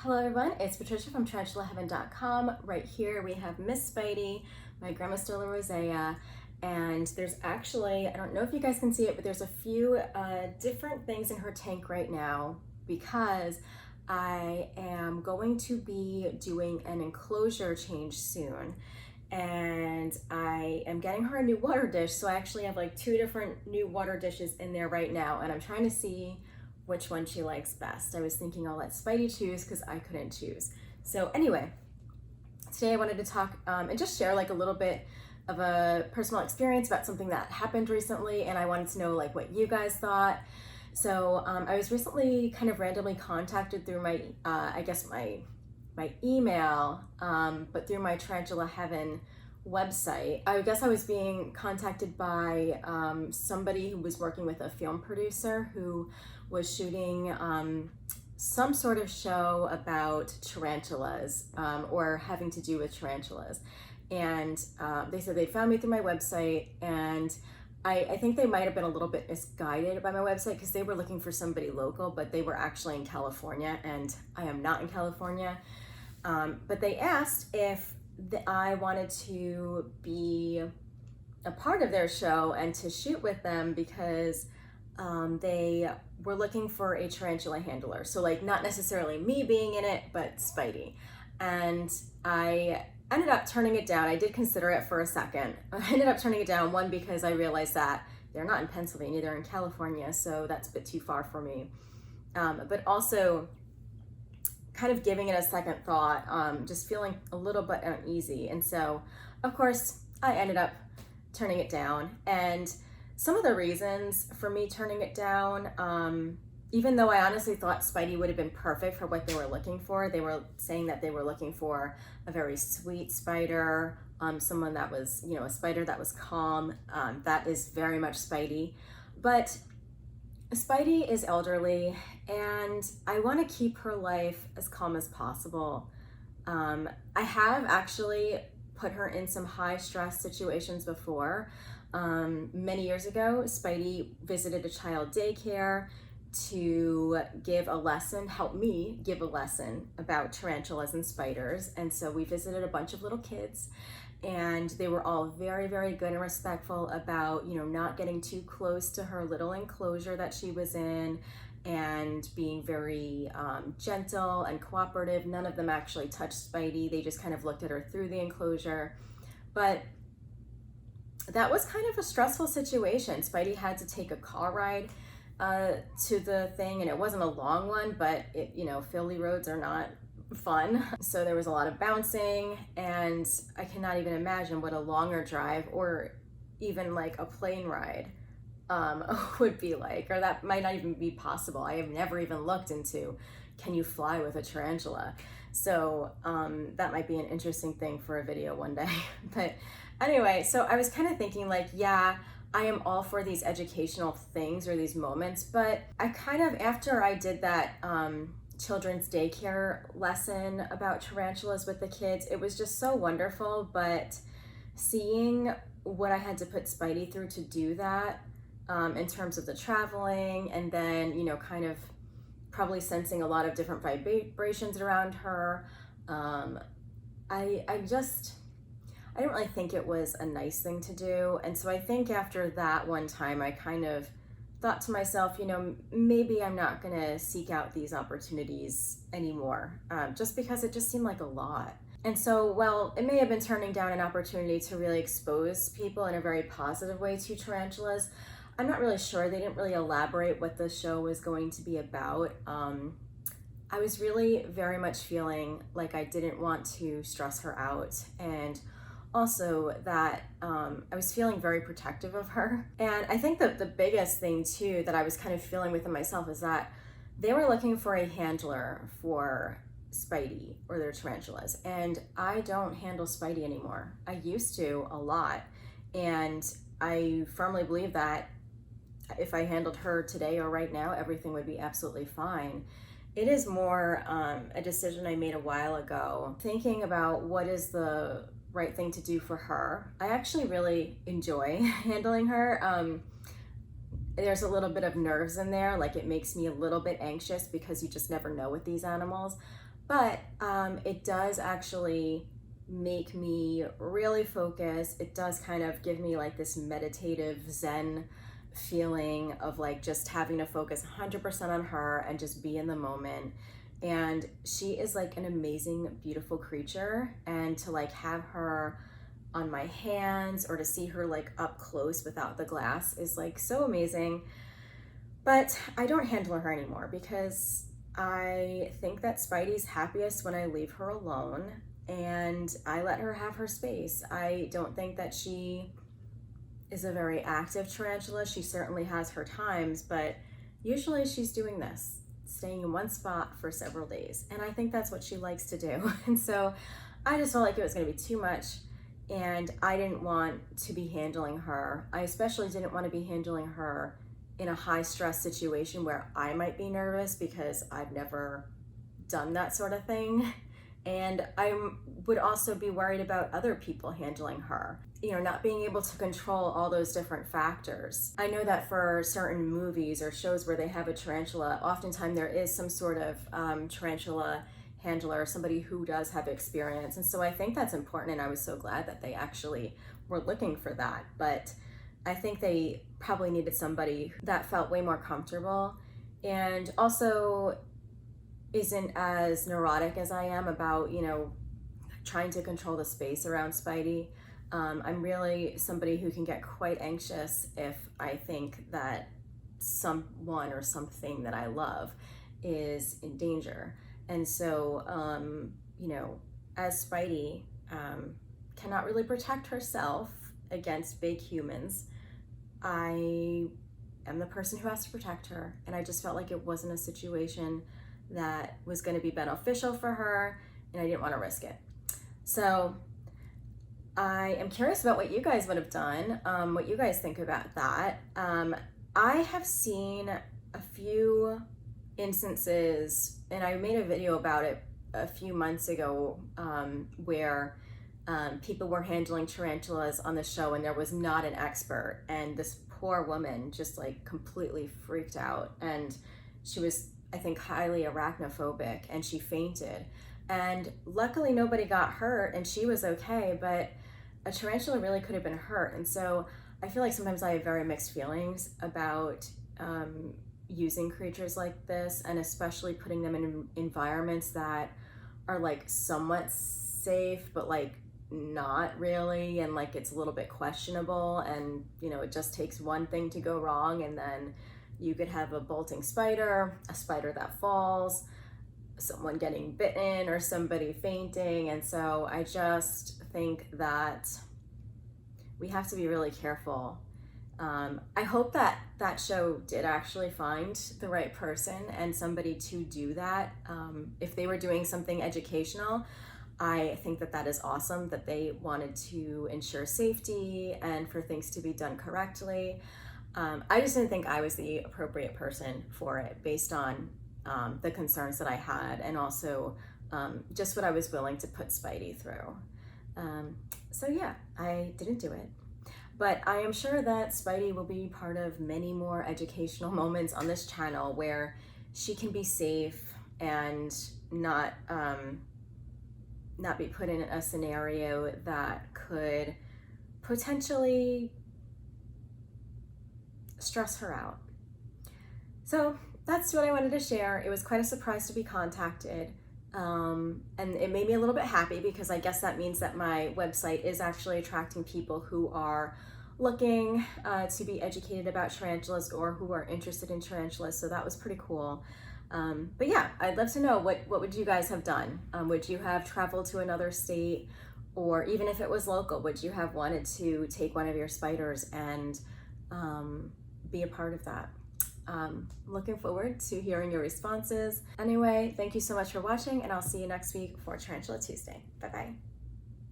Hello everyone, it's Patricia from tarantulaheaven.com. Right here we have Miss Spidey, my Grammostola Rosea, and there's actually, I don't know if you guys can see it, but there's a few different things in her tank right now because I am going to be doing an enclosure change soon. And I am getting her a new water dish, so I actually have like two different new water dishes in there right now, and I'm trying to see which one she likes best. I was thinking I'll let Spidey choose because I couldn't choose. So anyway, today I wanted to talk and just share like a little bit of a personal experience about something that happened recently, and I wanted to know like what you guys thought. So I was recently kind of randomly contacted through my, I guess my email, but through my Tarantula Heaven website. I guess I was being contacted by somebody who was working with a film producer who was shooting some sort of show about tarantulas or having to do with tarantulas. And they said they'd found me through my website, and I think they might have been a little bit misguided by my website because they were looking for somebody local, but they were actually in California, and I am not in California. But they asked if I wanted to be a part of their show and to shoot with them because they were looking for a tarantula handler. So like not necessarily me being in it, but Spidey. And I ended up turning it down. I did consider it for a second. I ended up turning it down, one, because I realized that they're not in Pennsylvania, they're in California, so that's a bit too far for me. But also kind of giving it a second thought, just feeling a little bit uneasy. And so, of course, I ended up turning it down. And some of the reasons for me turning it down, even though I honestly thought Spidey would have been perfect for what they were looking for, they were saying that they were looking for a very sweet spider, someone that was, you know, a spider that was calm. That is very much Spidey. But Spidey is elderly, and I want to keep her life as calm as possible. I have actually put her in some high stress situations before. Many years ago, Spidey visited a child daycare to give a lesson, help me give a lesson about tarantulas and spiders. And so we visited a bunch of little kids, and they were all very, very good and respectful about, you know, not getting too close to her little enclosure that she was in, and being very gentle and cooperative. None of them actually touched Spidey. They just kind of looked at her through the enclosure. But that was kind of a stressful situation. Spidey had to take a car ride to the thing, and it wasn't a long one, but it, you know, Philly roads are not fun. So there was a lot of bouncing, and I cannot even imagine what a longer drive or even like a plane ride would be like, or that might not even be possible. I have never even looked into, can you fly with a tarantula? So that might be an interesting thing for a video one day. But anyway, so I was kind of thinking like, yeah, I am all for these educational things or these moments, but I kind of, after I did that children's daycare lesson about tarantulas with the kids, it was just so wonderful. But seeing what I had to put Spidey through to do that, in terms of the traveling, and then, you know, kind of probably sensing a lot of different vibrations around her, I didn't really think it was a nice thing to do. And so I think after that one time, I kind of thought to myself, you know, maybe I'm not gonna seek out these opportunities anymore, just because it just seemed like a lot. And so, well, it may have been turning down an opportunity to really expose people in a very positive way to tarantulas. I'm not really sure. They didn't really elaborate what the show was going to be about. I was really very much feeling like I didn't want to stress her out, and also that I was feeling very protective of her. And I think that the biggest thing too that I was kind of feeling within myself is that they were looking for a handler for Spidey or their tarantulas, and I don't handle Spidey anymore. I used to a lot, and I firmly believe that if I handled her today or right now, everything would be absolutely fine. It is more a decision I made a while ago, thinking about what is the right thing to do for her. I actually really enjoy handling her. There's a little bit of nerves in there, like it makes me a little bit anxious because you just never know with these animals. But it does actually make me really focus. It does kind of give me like this meditative Zen feeling of like just having to focus 100% on her and just be in the moment. And she is like an amazing, beautiful creature. And to like have her on my hands or to see her like up close without the glass is like so amazing. But I don't handle her anymore because I think that Spidey's happiest when I leave her alone and I let her have her space. I don't think that she is a very active tarantula. She certainly has her times, but usually she's doing this, staying in one spot for several days. And I think that's what she likes to do. And so I just felt like it was going to be too much, and I didn't want to be handling her. I especially didn't want to be handling her in a high stress situation where I might be nervous because I've never done that sort of thing. And I would also be worried about other people handling her, you know, not being able to control all those different factors. I know that for certain movies or shows where they have a tarantula, oftentimes there is some sort of tarantula handler, somebody who does have experience. And so I think that's important, and I was so glad that they actually were looking for that. But I think they probably needed somebody that felt way more comfortable and also isn't as neurotic as I am about, you know, trying to control the space around Spidey. I'm really somebody who can get quite anxious if I think that someone or something that I love is in danger. And so, you know, as Spidey cannot really protect herself against big humans, I am the person who has to protect her. And I just felt like it wasn't a situation that was going to be beneficial for her, and I didn't want to risk it. So I am curious about what you guys would have done, what you guys think about that. I have seen a few instances, and I made a video about it a few months ago, where people were handling tarantulas on the show and there was not an expert, and this poor woman just like completely freaked out, and she was, I think, highly arachnophobic, and she fainted. And luckily nobody got hurt and she was okay, but a tarantula really could have been hurt. And so I feel like sometimes I have very mixed feelings about using creatures like this, and especially putting them in environments that are like somewhat safe, but like not really, and like it's a little bit questionable, and you know, it just takes one thing to go wrong and then you could have a bolting spider, a spider that falls, someone getting bitten, or somebody fainting. And so I just think that we have to be really careful. I hope that that show did actually find the right person and somebody to do that. If they were doing something educational, I think that that is awesome, that they wanted to ensure safety and for things to be done correctly. I just didn't think I was the appropriate person for it based on the concerns that I had, and also just what I was willing to put Spidey through. So yeah, I didn't do it. But I am sure that Spidey will be part of many more educational moments on this channel where she can be safe and not be put in a scenario that could potentially stress her out. So that's what I wanted to share. It was quite a surprise to be contacted. And it made me a little bit happy because I guess that means that my website is actually attracting people who are looking to be educated about tarantulas or who are interested in tarantulas. So that was pretty cool. But yeah, I'd love to know what would you guys have done? Would you have traveled to another state, or even if it was local, would you have wanted to take one of your spiders and be a part of that? Looking forward to hearing your responses. Anyway, thank you so much for watching, and I'll see you next week for Tarantula Tuesday. Bye-bye.